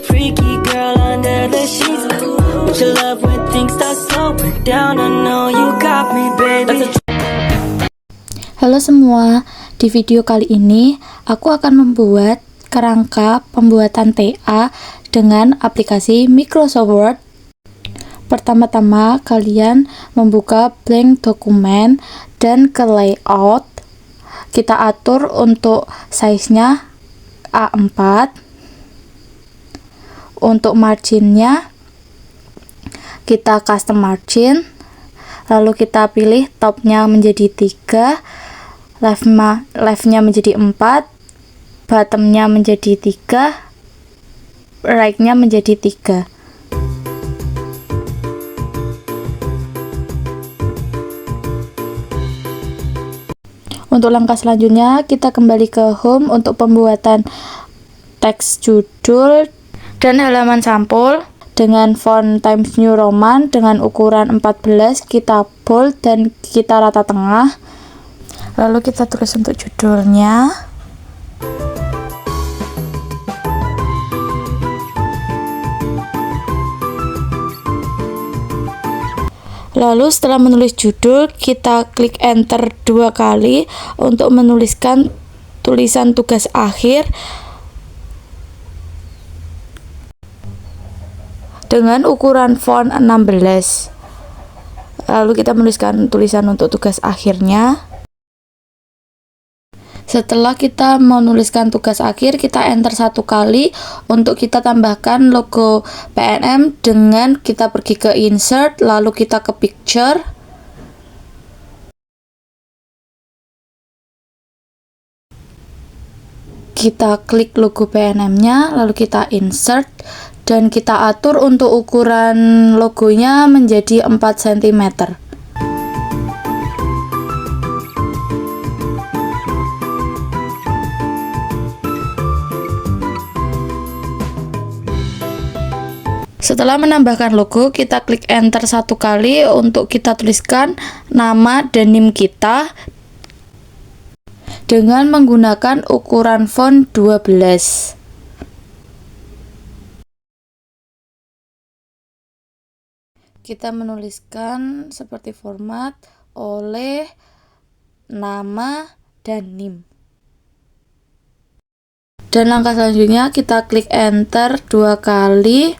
Freaky girl under the sheets. What you love when things start slowing down? I know you got me, baby. Halo semua, di video kali ini aku akan membuat kerangka pembuatan TA dengan aplikasi Microsoft Word. Pertama-tama kalian membuka blank dokumen dan ke layout. Kita atur untuk size-nya A4. Untuk marginnya kita custom margin, lalu kita pilih topnya menjadi 3, leftnya menjadi 4, bottomnya menjadi 3, rightnya menjadi 3. Untuk langkah selanjutnya kita kembali ke home untuk pembuatan teks judul dan halaman sampul dengan font Times New Roman dengan ukuran 14, kita bold dan kita rata tengah. Lalu kita tulis untuk judulnya. Lalu setelah menulis judul, kita klik enter 2 kali untuk menuliskan tulisan tugas akhir dengan ukuran font 16. Lalu kita menuliskan tulisan untuk tugas akhirnya. Setelah kita menuliskan tugas akhir, kita enter 1 kali untuk kita tambahkan logo PNM dengan kita pergi ke insert, lalu kita ke picture. Kita klik logo PNM-nya, lalu kita insert dan kita atur untuk ukuran logonya menjadi 4 cm. Setelah menambahkan logo, kita klik enter 1 kali untuk kita tuliskan nama dan NIM kita dengan menggunakan ukuran font 12. Kita menuliskan seperti format oleh nama dan NIM. Dan langkah selanjutnya kita klik enter 2 kali.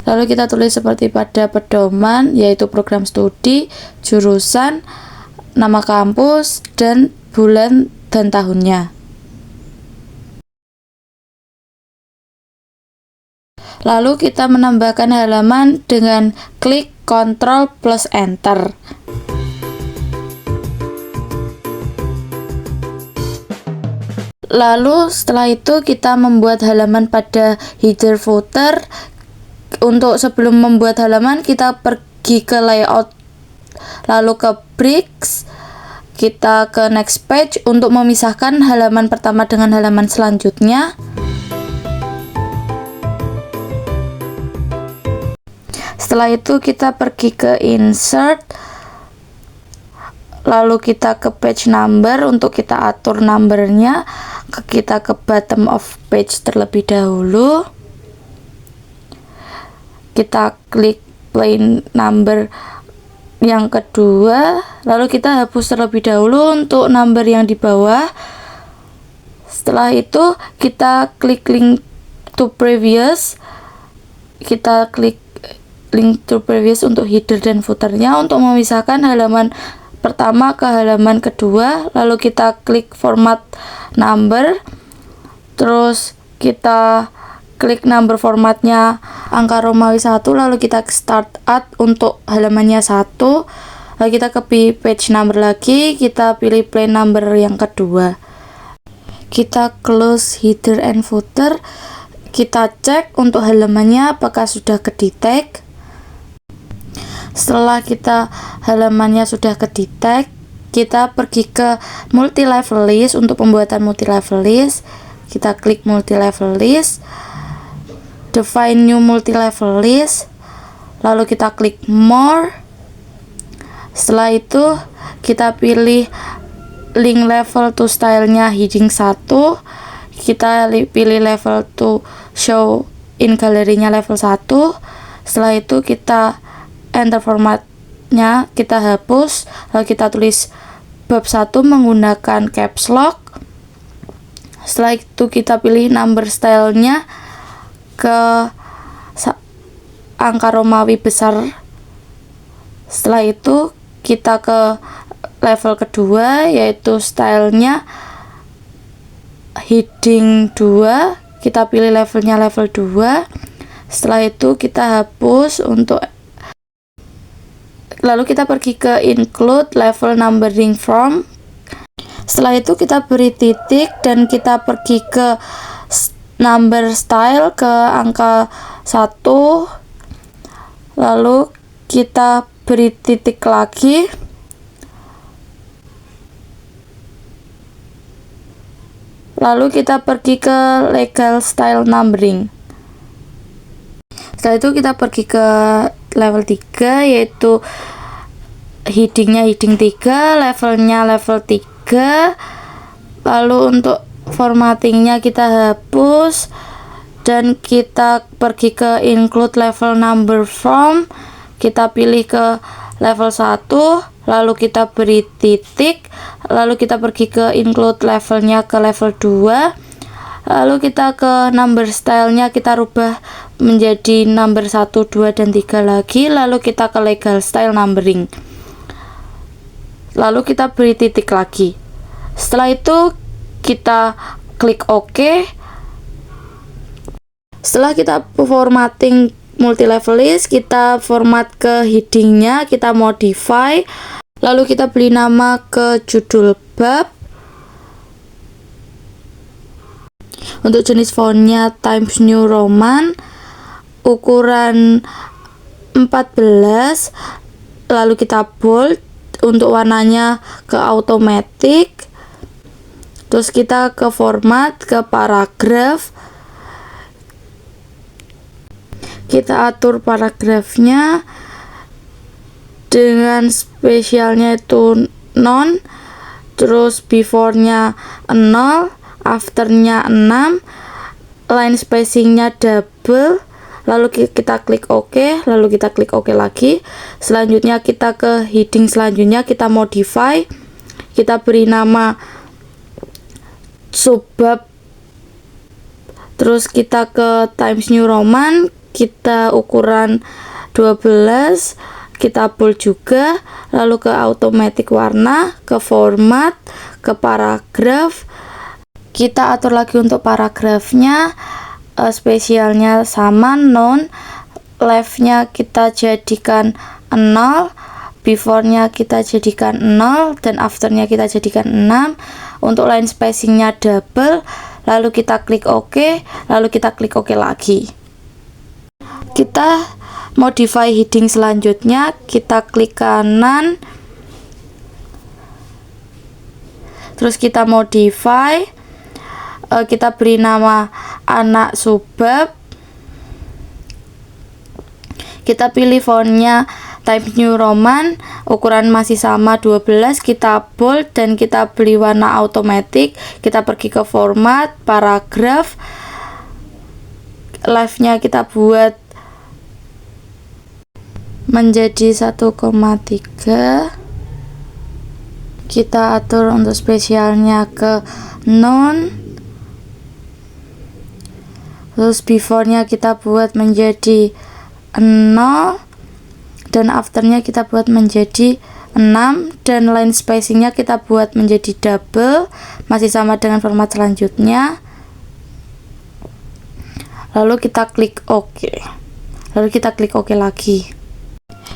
Lalu kita tulis seperti pada pedoman, yaitu program studi, jurusan, nama kampus, dan bulan dan tahunnya. Lalu kita menambahkan halaman dengan klik Ctrl plus Enter. Lalu setelah itu kita membuat halaman pada header footer. Untuk sebelum membuat halaman, kita pergi ke layout, lalu ke bricks, kita ke next page untuk memisahkan halaman pertama dengan halaman selanjutnya. Setelah itu kita pergi ke insert, lalu kita ke page number untuk kita atur numbernya, kita ke bottom of page terlebih dahulu. Kita klik plain number yang kedua, lalu kita hapus terlebih dahulu untuk number yang di bawah. Setelah itu kita klik link to previous, kita klik link to previous untuk header dan footernya untuk memisahkan halaman pertama ke halaman kedua. Lalu kita klik format number, terus kita klik number formatnya angka Romawi 1, lalu kita start at untuk halamannya 1, lalu kita ke page number lagi, kita pilih plain number yang kedua, kita close header and footer, kita cek untuk halamannya apakah sudah ke-detect. Setelah kita halamannya sudah ke-detect, kita pergi ke multi level list. Untuk pembuatan multi level list, kita klik multi level list, define new multi level list, lalu kita klik more. Setelah itu kita pilih link level to stylenya heading 1, kita pilih level to show in galerinya level 1. Setelah itu kita enter formatnya, kita hapus, lalu kita tulis bab 1 menggunakan caps lock. Setelah itu kita pilih number stylenya ke angka Romawi besar. Setelah itu kita ke level kedua, yaitu stylenya heading 2, kita pilih levelnya level 2. Setelah itu kita hapus lalu kita pergi ke include level numbering from. Setelah itu kita beri titik dan kita pergi ke number style ke angka 1, lalu kita beri titik lagi, lalu kita pergi ke legal style numbering. Setelah itu kita pergi ke level 3, yaitu headingnya heading 3, levelnya level 3. Lalu untuk formattingnya kita hapus dan kita pergi ke include level number from. Kita pilih ke level 1, lalu kita beri titik, lalu kita pergi ke include levelnya ke level 2, lalu kita ke number stylenya kita rubah menjadi number 1, 2, dan 3 lagi, lalu kita ke legal style numbering, lalu kita beri titik lagi. Setelah itu kita klik OK. Setelah kita formatting multi level list, kita format ke headingnya, kita modify, lalu kita beri nama ke judul bab. Untuk jenis fontnya Times New Roman, ukuran 14, lalu kita bold. Untuk warnanya ke automatic, terus kita ke format, ke paragraf, kita atur paragrafnya dengan spesialnya itu non, terus before-nya 0, after-nya 6, line spacing-nya double, lalu kita klik OK, lalu kita klik OK lagi. Selanjutnya kita ke heading selanjutnya, kita modify, kita beri nama subbab, terus kita ke Times New Roman, kita ukuran 12, kita bold juga, lalu ke automatic warna, ke format, ke paragraf, kita atur lagi untuk paragrafnya, spesialnya sama non, left-nya kita jadikan 0, before-nya kita jadikan 0, dan after-nya kita jadikan 6. Untuk line spacing-nya double, lalu kita klik OK, lalu kita klik OK lagi. Kita modify heading selanjutnya, kita klik kanan, terus kita modify, kita beri nama anak subbab, kita pilih fontnya Times New Roman, ukuran masih sama 12, kita bold dan kita beri warna automatic, kita pergi ke format, paragraf, left-nya kita buat menjadi 1,3, kita atur untuk spesialnya ke non, terus before-nya kita buat menjadi 0, dan after-nya kita buat menjadi 6, dan line spacing-nya kita buat menjadi double, masih sama dengan format selanjutnya. Lalu kita klik OK, lalu kita klik OK lagi.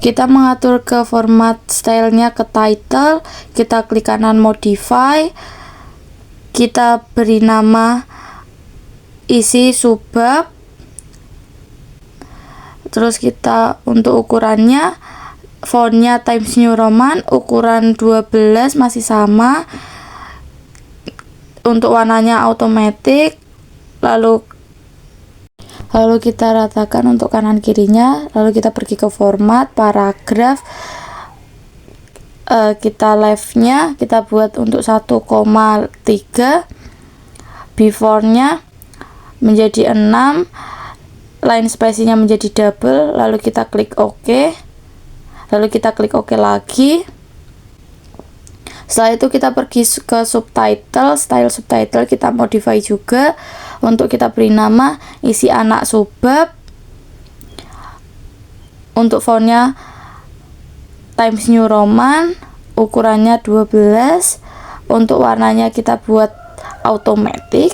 Kita mengatur ke format stylenya ke title, kita klik kanan modify, kita beri nama isi subbab, terus kita untuk ukurannya fontnya Times New Roman, ukuran 12 masih sama. Untuk warnanya automatic. Lalu kita ratakan untuk kanan kirinya. Lalu kita pergi ke format, paragraf. Kita left-nya kita buat untuk 1,3, before-nya menjadi 6, line spacing-nya menjadi double. Lalu kita klik OK. Lalu kita klik OK lagi. Setelah itu kita pergi ke subtitle, style subtitle kita modify juga. Untuk kita beri nama isi anak subbab. Untuk fontnya Times New Roman, ukurannya 12. Untuk warnanya kita buat automatic.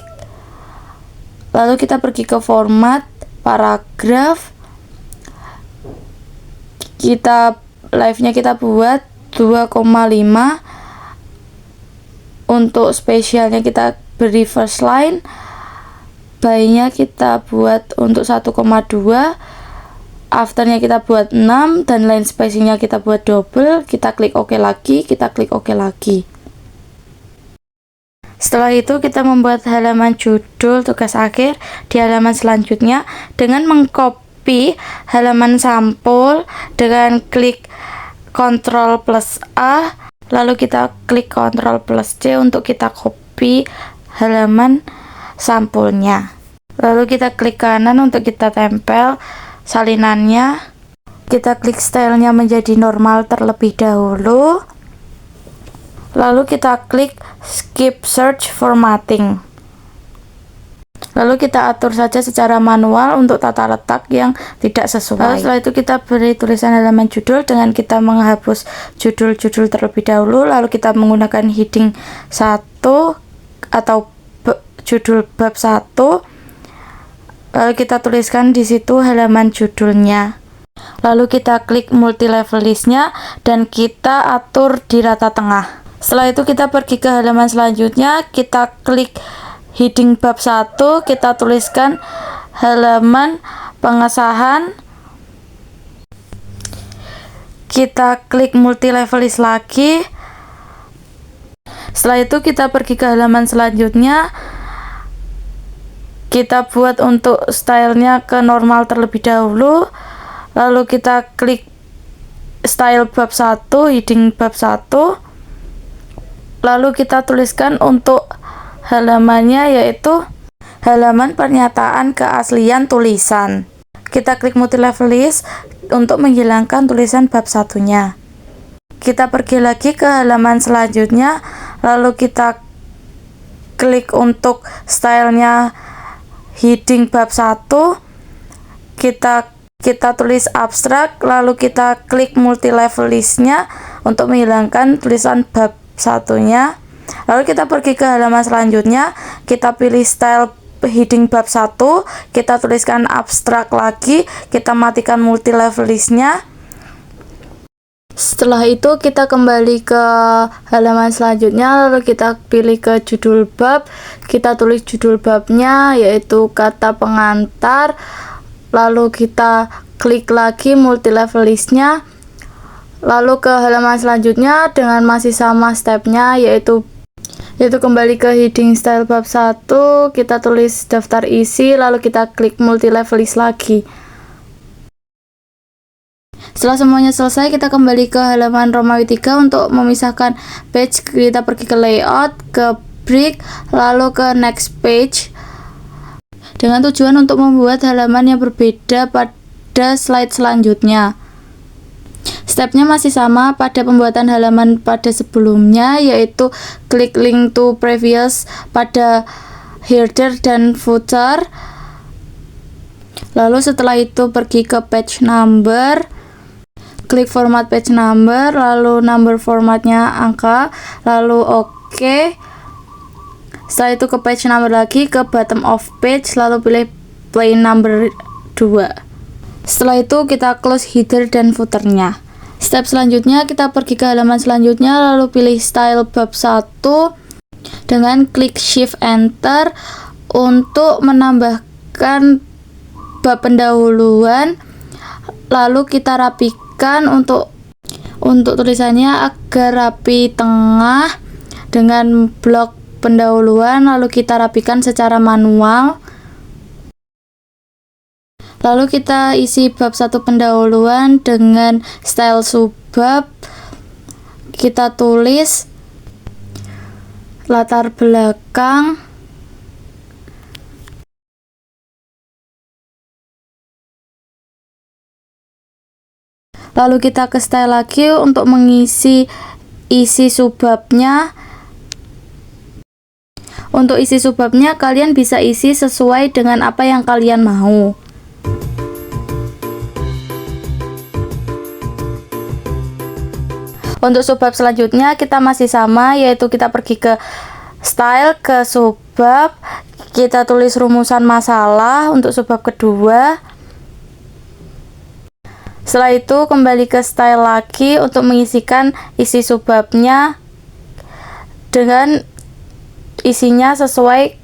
Lalu kita pergi ke format, paragraf. Kita live-nya kita buat 2,5. Untuk spesialnya kita beri first line, by-nya kita buat untuk 1,2, afternya kita buat 6, dan line spacingnya kita buat double. Kita klik OK lagi, kita klik OK lagi. Setelah itu kita membuat halaman judul tugas akhir di halaman selanjutnya dengan mengcopy halaman sampul dengan klik Ctrl plus A. Lalu kita klik Ctrl plus C untuk kita copy halaman sampulnya. Lalu kita klik kanan untuk kita tempel salinannya. Kita klik stylenya menjadi normal terlebih dahulu. Lalu kita klik skip search formatting. Lalu kita atur saja secara manual untuk tata letak yang tidak sesuai. Lalu setelah itu kita beri tulisan halaman judul dengan kita menghapus judul-judul terlebih dahulu. Lalu kita menggunakan heading 1 atau judul bab 1. Lalu kita tuliskan di situ halaman judulnya. Lalu kita klik multi level listnya dan kita atur di rata tengah. Setelah itu kita pergi ke halaman selanjutnya, kita klik heading bab 1, kita tuliskan halaman pengesahan. Kita klik multi level list lagi. Setelah itu kita pergi ke halaman selanjutnya. Kita buat untuk stylenya ke normal terlebih dahulu. Lalu kita klik style bab 1, heading bab 1. Lalu kita tuliskan untuk halamannya yaitu halaman pernyataan keaslian tulisan. Kita klik multi level list untuk menghilangkan tulisan bab satunya. Kita pergi lagi ke halaman selanjutnya, lalu kita klik untuk stylenya heading bab 1. Kita tulis abstrak, lalu kita klik multi level listnya untuk menghilangkan tulisan bab satunya. Lalu kita pergi ke halaman selanjutnya, kita pilih style heading bab 1, kita tuliskan abstrak lagi, kita matikan multi level listnya. Setelah itu kita kembali ke halaman selanjutnya, lalu kita pilih ke judul bab, kita tulis judul babnya yaitu kata pengantar. Lalu kita klik lagi multi level listnya. Lalu ke halaman selanjutnya dengan masih sama stepnya yaitu kembali ke heading style bab 1, kita tulis daftar isi, lalu kita klik multi level list lagi. Setelah semuanya selesai, kita kembali ke halaman Romawi 3 untuk memisahkan page. Kita pergi ke layout, ke break, lalu ke next page dengan tujuan untuk membuat halaman yang berbeda pada slide selanjutnya. Stepnya masih sama pada pembuatan halaman pada sebelumnya, yaitu klik link to previous pada header dan footer. Lalu setelah itu pergi ke page number, klik format page number, lalu number formatnya angka, lalu OK. Setelah itu ke page number lagi, ke bottom of page, lalu pilih plain number 2. Setelah itu kita close header dan footernya. Step selanjutnya kita pergi ke halaman selanjutnya, lalu pilih style bab 1 dengan klik shift enter untuk menambahkan bab pendahuluan. Lalu kita rapikan untuk Untuk tulisannya agar rapi tengah dengan blok pendahuluan, lalu kita rapikan secara manual. Lalu kita isi bab 1 pendahuluan dengan style subbab. Kita tulis latar belakang, lalu kita ke style lagi untuk mengisi isi subbabnya. Untuk isi subbabnya kalian bisa isi sesuai dengan apa yang kalian mau. Untuk subbab selanjutnya kita masih sama, yaitu kita pergi ke style, ke subbab, kita tulis rumusan masalah untuk subbab kedua. Setelah itu kembali ke style lagi untuk mengisikan isi subbabnya dengan isinya sesuai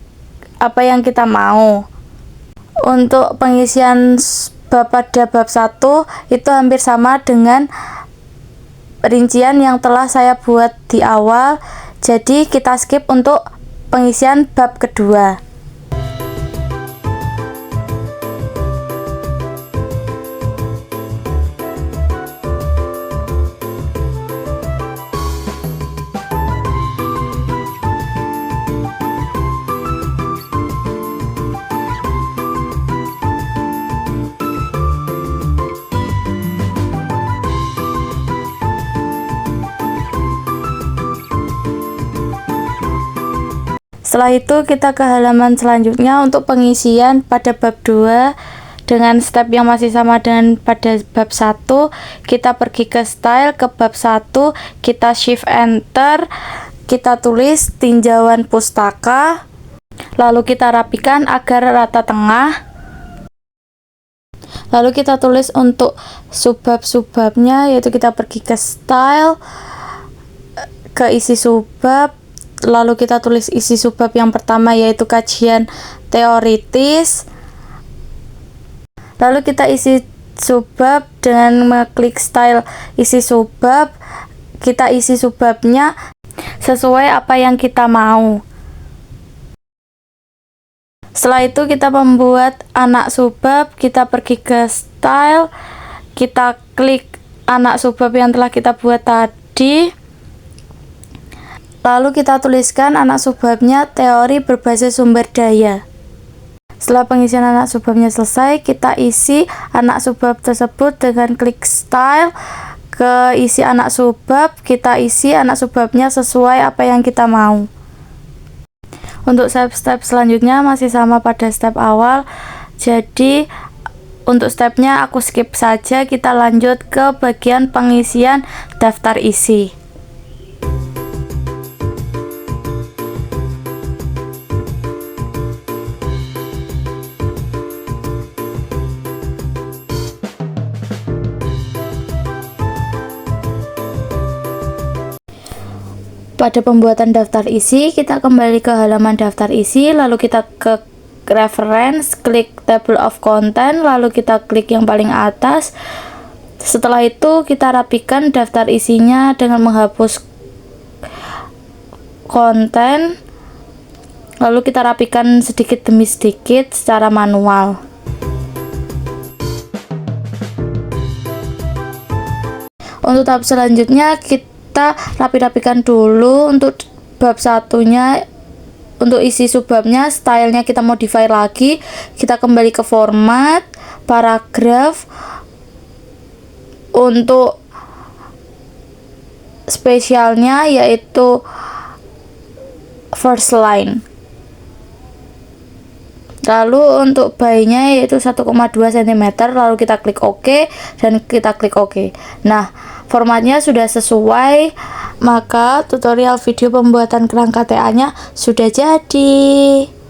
apa yang kita mau. Untuk pengisian bab pada bab 1 itu hampir sama dengan rincian yang telah saya buat di awal, jadi kita skip untuk pengisian bab kedua. Setelah itu kita ke halaman selanjutnya untuk pengisian pada bab 2 dengan step yang masih sama dengan pada bab 1. Kita pergi ke style, ke bab 1, kita shift enter, kita tulis tinjauan pustaka, lalu kita rapikan agar rata tengah. Lalu kita tulis untuk subbab-subbabnya, yaitu kita pergi ke style, ke isi subbab, lalu kita tulis isi subbab yang pertama, yaitu kajian teoritis. Lalu kita isi subbab dengan mengklik style isi subbab, kita isi subbabnya sesuai apa yang kita mau. Setelah itu kita membuat anak subbab, kita pergi ke style, kita klik anak subbab yang telah kita buat tadi. Lalu kita tuliskan anak subbabnya teori berbasis sumber daya. Setelah pengisian anak subbabnya selesai, kita isi anak subbab tersebut dengan klik style, ke isi anak subbab, kita isi anak subbabnya sesuai apa yang kita mau. Untuk step-step selanjutnya masih sama pada step awal, jadi untuk stepnya aku skip saja, kita lanjut ke bagian pengisian daftar isi. Pada pembuatan daftar isi, kita kembali ke halaman daftar isi, lalu kita ke reference, klik table of content, lalu kita klik yang paling atas. Setelah itu kita rapikan daftar isinya dengan menghapus konten, lalu kita rapikan sedikit demi sedikit secara manual. Untuk tahap selanjutnya kita rapi-rapikan dulu. Untuk bab satunya, untuk isi subbabnya, stylenya kita modify lagi, kita kembali ke format, paragraf. Untuk spesialnya yaitu first line, lalu untuk by-nya yaitu 1,2 cm, lalu kita klik OK dan kita klik OK. Nah, formatnya sudah sesuai, maka tutorial video pembuatan kerangka TA nya sudah jadi.